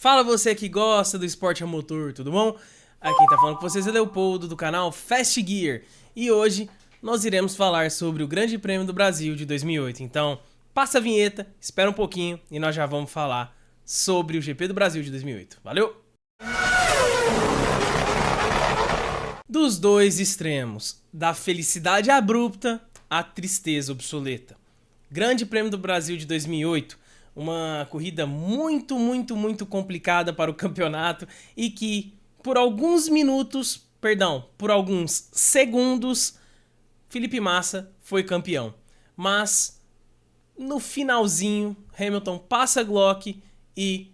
Fala você que gosta do esporte a motor, tudo bom? Aqui quem tá falando com vocês é Leopoldo do canal Fast Gear e hoje nós iremos falar sobre o Grande Prêmio do Brasil de 2008. Então, passa a vinheta, espera um pouquinho e nós já vamos falar sobre o GP do Brasil de 2008. Valeu! Dos dois extremos, da felicidade abrupta à tristeza obsoleta. Grande Prêmio do Brasil de 2008. Uma corrida muito complicada para o campeonato e que por alguns por alguns segundos, Felipe Massa foi campeão. Mas no finalzinho, Hamilton passa Glock e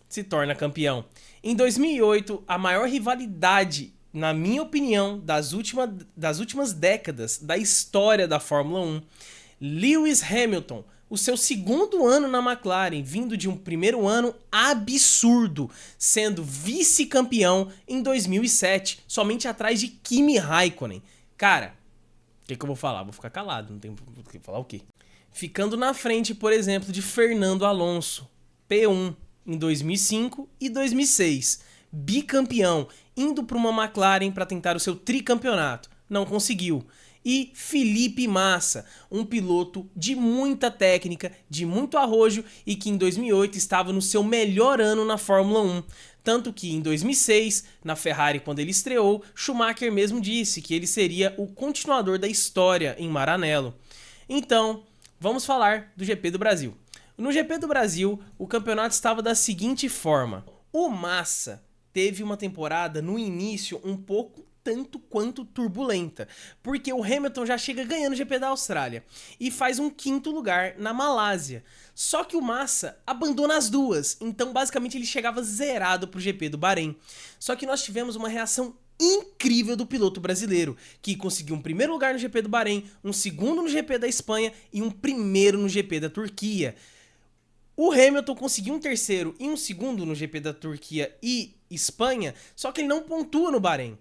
se torna campeão. Em 2008, a maior rivalidade, na minha opinião, das últimas décadas da história da Fórmula 1, Lewis Hamilton, o seu segundo ano na McLaren, vindo de um primeiro ano absurdo, sendo vice-campeão em 2007, somente atrás de Kimi Raikkonen. Cara, o que eu vou falar? Vou ficar calado, não tem que falar o quê? Ficando na frente, por exemplo, de Fernando Alonso, P1 em 2005 e 2006, bicampeão, indo para uma McLaren para tentar o seu tricampeonato, não conseguiu. E Felipe Massa, um piloto de muita técnica, de muito arrojo e que em 2008 estava no seu melhor ano na Fórmula 1. Tanto que em 2006, na Ferrari, quando ele estreou, Schumacher mesmo disse que ele seria o continuador da história em Maranello. Então, vamos falar do GP do Brasil. No GP do Brasil, o campeonato estava da seguinte forma. O Massa teve uma temporada no início um pouco tanto quanto turbulenta, porque o Hamilton já chega ganhando o GP da Austrália e faz um quinto lugar na Malásia. Só que o Massa abandona as duas, então basicamente ele chegava zerado pro GP do Bahrein. Só que nós tivemos uma reação incrível do piloto brasileiro, que conseguiu um primeiro lugar no GP do Bahrein, um segundo no GP da Espanha e um primeiro no GP da Turquia. O Hamilton conseguiu um terceiro e um segundo no GP da Turquia e Espanha, só que ele não pontua no Bahrein.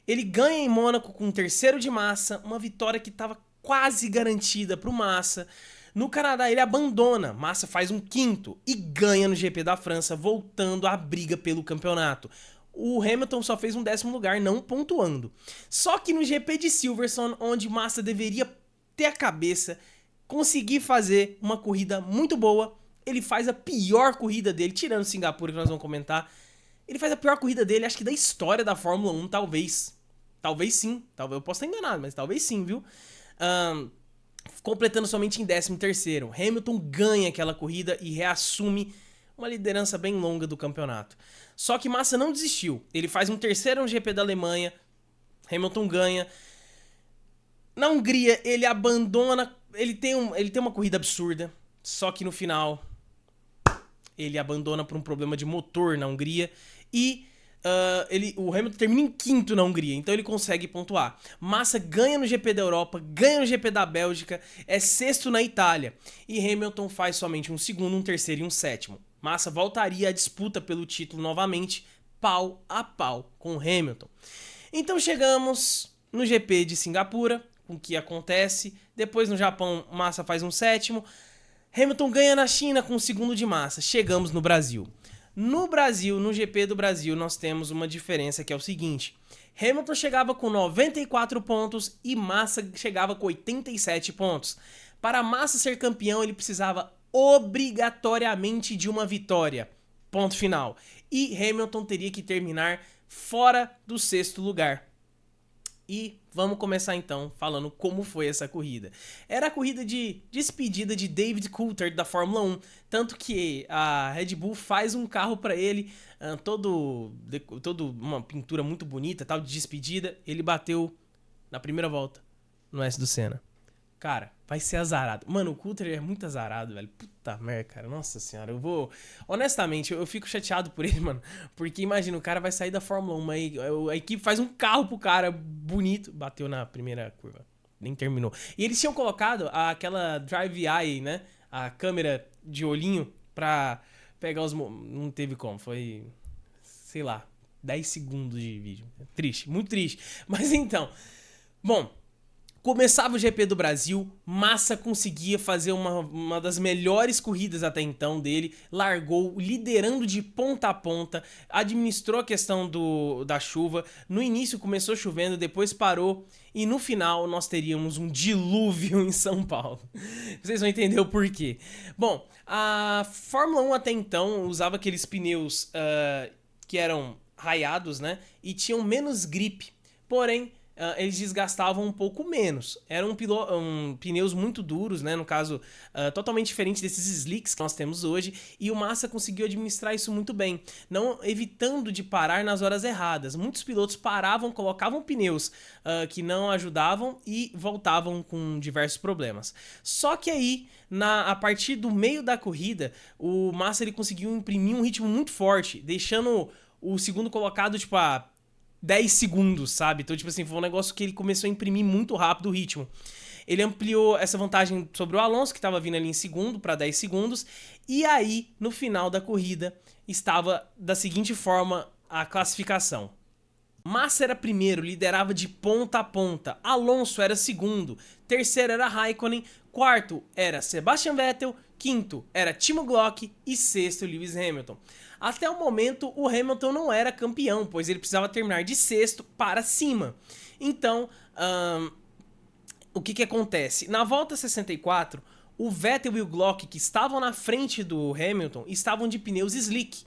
Ele ganha em Mônaco com um terceiro de Massa, uma vitória que estava quase garantida para o Massa. No Canadá ele abandona, Massa faz um quinto e ganha no GP da França, voltando à briga pelo campeonato. O Hamilton só fez um 10º lugar, não pontuando. Só que no GP de Silverstone, onde Massa deveria ter a cabeça, conseguir fazer uma corrida muito boa, ele faz a pior corrida dele, tirando Singapura que nós vamos comentar. Ele faz a pior corrida dele, acho que da história da Fórmula 1, talvez. Talvez sim, talvez eu possa estar enganado, mas talvez sim, viu? Completando somente em 13º. Hamilton ganha aquela corrida e reassume uma liderança bem longa do campeonato. Só que Massa não desistiu. Ele faz um terceiro no GP da Alemanha, Hamilton ganha. Na Hungria, ele abandona, ele tem uma corrida absurda, só que no final ele abandona por um problema de motor na Hungria e o Hamilton termina em quinto na Hungria, então ele consegue pontuar. Massa ganha no GP da Europa, ganha no GP da Bélgica, é sexto na Itália. E Hamilton faz somente um segundo, um terceiro e um sétimo. Massa voltaria à disputa pelo título novamente, pau a pau com Hamilton. Então chegamos no GP de Singapura, com o que acontece. Depois no Japão, Massa faz um sétimo. Hamilton ganha na China com o segundo de Massa. Chegamos no Brasil. No Brasil, no GP do Brasil, nós temos uma diferença que é o seguinte. Hamilton chegava com 94 pontos e Massa chegava com 87 pontos. Para Massa ser campeão, ele precisava obrigatoriamente de uma vitória. Ponto final. E Hamilton teria que terminar fora do sexto lugar. E vamos começar então falando como foi essa corrida. Era a corrida de despedida de David Coulthard da Fórmula 1, tanto que a Red Bull faz um carro para ele, todo uma pintura muito bonita, tal de despedida. Ele bateu na primeira volta no S do Senna. Cara, vai ser azarado. Mano, o Coulthard é muito azarado, velho. Puta merda, cara. Nossa senhora, honestamente, eu fico chateado por ele, mano. Porque imagina, o cara vai sair da Fórmula 1, aí a equipe faz um carro pro cara bonito. Bateu na primeira curva. Nem terminou. E eles tinham colocado aquela Drive Eye, né? A câmera de olhinho pra pegar os... Não teve como, foi... Sei lá, 10 segundos de vídeo. Triste, muito triste. Mas então... Bom... Começava o GP do Brasil, Massa conseguia fazer uma das melhores corridas até então dele, largou liderando de ponta a ponta, administrou a questão da chuva, no início começou chovendo, depois parou e no final nós teríamos um dilúvio em São Paulo. Vocês vão entender o porquê. Bom, a Fórmula 1 até então usava aqueles pneus que eram raiados, né, e tinham menos grip, porém eles desgastavam um pouco menos. Eram pneus muito duros, né? No caso, totalmente diferente desses slicks que nós temos hoje. E o Massa conseguiu administrar isso muito bem, não evitando de parar nas horas erradas. Muitos pilotos paravam, colocavam pneus que não ajudavam e voltavam com diversos problemas. Só que aí, a partir do meio da corrida, o Massa ele conseguiu imprimir um ritmo muito forte, deixando o segundo colocado, tipo, 10 segundos, sabe? Então, tipo assim, foi um negócio que ele começou a imprimir muito rápido o ritmo. Ele ampliou essa vantagem sobre o Alonso, que estava vindo ali em segundo, para 10 segundos. E aí, no final da corrida, estava da seguinte forma a classificação. Massa era primeiro, liderava de ponta a ponta. Alonso era segundo. Terceiro era Raikkonen. Quarto era Sebastian Vettel. Quinto era Timo Glock. E sexto, Lewis Hamilton. Até o momento, o Hamilton não era campeão, pois ele precisava terminar de sexto para cima. Então, o que acontece? Na volta 64, o Vettel e o Glock, que estavam na frente do Hamilton, estavam de pneus slick.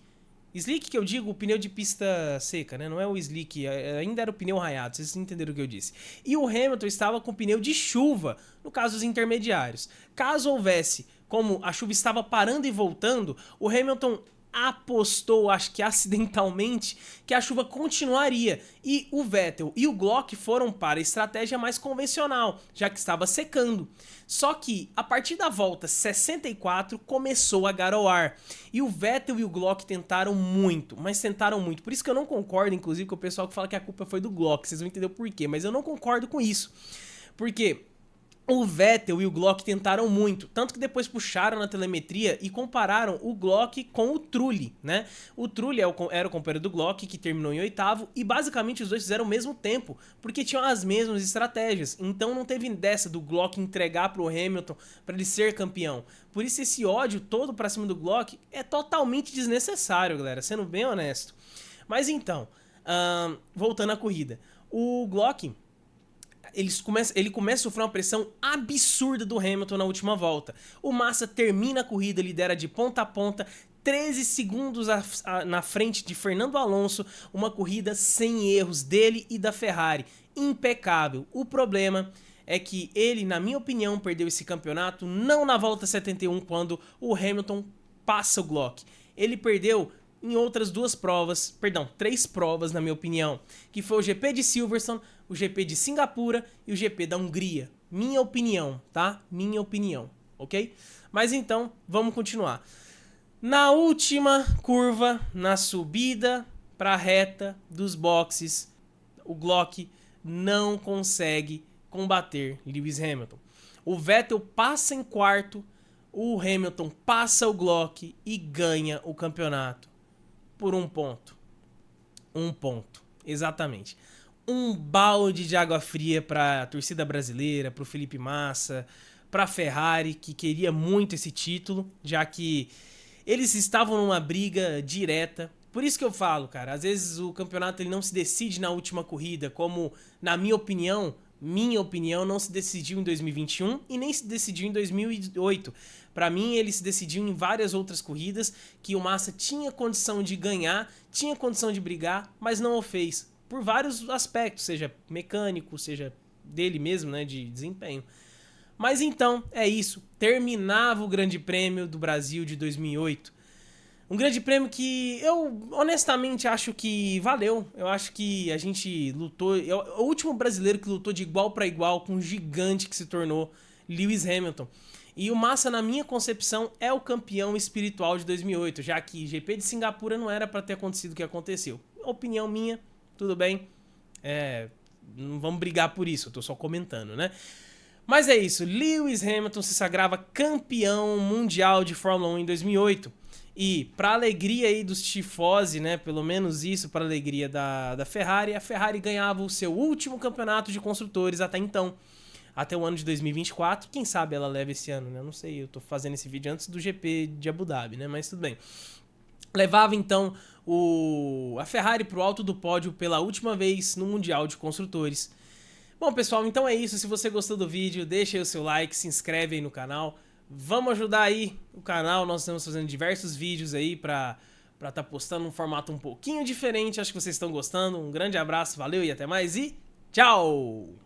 Slick que eu digo, o pneu de pista seca, né? Não é o slick, ainda era o pneu raiado, vocês entenderam o que eu disse. E o Hamilton estava com pneu de chuva, no caso dos intermediários. Caso houvesse, como a chuva estava parando e voltando, o Hamilton apostou, acho que acidentalmente, que a chuva continuaria. E o Vettel e o Glock foram para a estratégia mais convencional, já que estava secando. Só que, a partir da volta 64, começou a garoar. E o Vettel e o Glock tentaram muito, mas tentaram muito. Por isso que eu não concordo, inclusive, com o pessoal que fala que a culpa foi do Glock. Vocês vão entender o porquê, mas eu não concordo com isso. Porque o Vettel e o Glock tentaram muito, tanto que depois puxaram na telemetria e compararam o Glock com o Trulli, né? O Trulli era o companheiro do Glock, que terminou em oitavo, e basicamente os dois fizeram o mesmo tempo, porque tinham as mesmas estratégias. Então não teve dessa do Glock entregar pro Hamilton para ele ser campeão. Por isso esse ódio todo pra cima do Glock é totalmente desnecessário, galera, sendo bem honesto. Mas então, voltando à corrida, o Glock ele começa a sofrer uma pressão absurda do Hamilton na última volta. O Massa termina a corrida, lidera de ponta a ponta, 13 segundos na frente de Fernando Alonso, uma corrida sem erros dele e da Ferrari. Impecável. O problema é que ele, na minha opinião, perdeu esse campeonato não na volta 71, quando o Hamilton passa o Glock. Ele perdeu em outras três provas, na minha opinião, que foi o GP de Silverstone, o GP de Singapura e o GP da Hungria. Minha opinião, tá? Minha opinião, ok? Mas então, vamos continuar. Na última curva, na subida para a reta dos boxes, o Glock não consegue combater Lewis Hamilton. O Vettel passa em quarto, o Hamilton passa o Glock e ganha o campeonato. Por um ponto. Um ponto, exatamente. Um balde de água fria para a torcida brasileira, para o Felipe Massa, para a Ferrari, que queria muito esse título, já que eles estavam numa briga direta. Por isso que eu falo, cara, às vezes o campeonato ele não se decide na última corrida, como, na minha opinião, não se decidiu em 2021 e nem se decidiu em 2008. Para mim, ele se decidiu em várias outras corridas que o Massa tinha condição de ganhar, tinha condição de brigar, mas não o fez. Por vários aspectos, seja mecânico, seja dele mesmo, né, de desempenho. Mas então, é isso. Terminava o Grande Prêmio do Brasil de 2008. Um grande prêmio que eu, honestamente, acho que valeu. Eu acho que a gente lutou... É o último brasileiro que lutou de igual para igual com um gigante que se tornou Lewis Hamilton. E o Massa, na minha concepção, é o campeão espiritual de 2008, já que GP de Singapura não era para ter acontecido o que aconteceu. Opinião minha, tudo bem. Não vamos brigar por isso, eu tô só comentando, né? Mas é isso, Lewis Hamilton se sagrava campeão mundial de Fórmula 1 em 2008. E, para alegria aí dos tifosi, né, pelo menos isso, para alegria da Ferrari, a Ferrari ganhava o seu último campeonato de construtores até então. até o ano de 2024. Quem sabe ela leva esse ano, né? Eu não sei, eu tô fazendo esse vídeo antes do GP de Abu Dhabi, né? Mas tudo bem. Levava então a Ferrari pro alto do pódio pela última vez no Mundial de Construtores. Bom, pessoal, então é isso. Se você gostou do vídeo, deixa aí o seu like, se inscreve aí no canal. Vamos ajudar aí o canal. Nós estamos fazendo diversos vídeos aí pra estar postando um formato um pouquinho diferente. Acho que vocês estão gostando. Um grande abraço, valeu e até mais e tchau!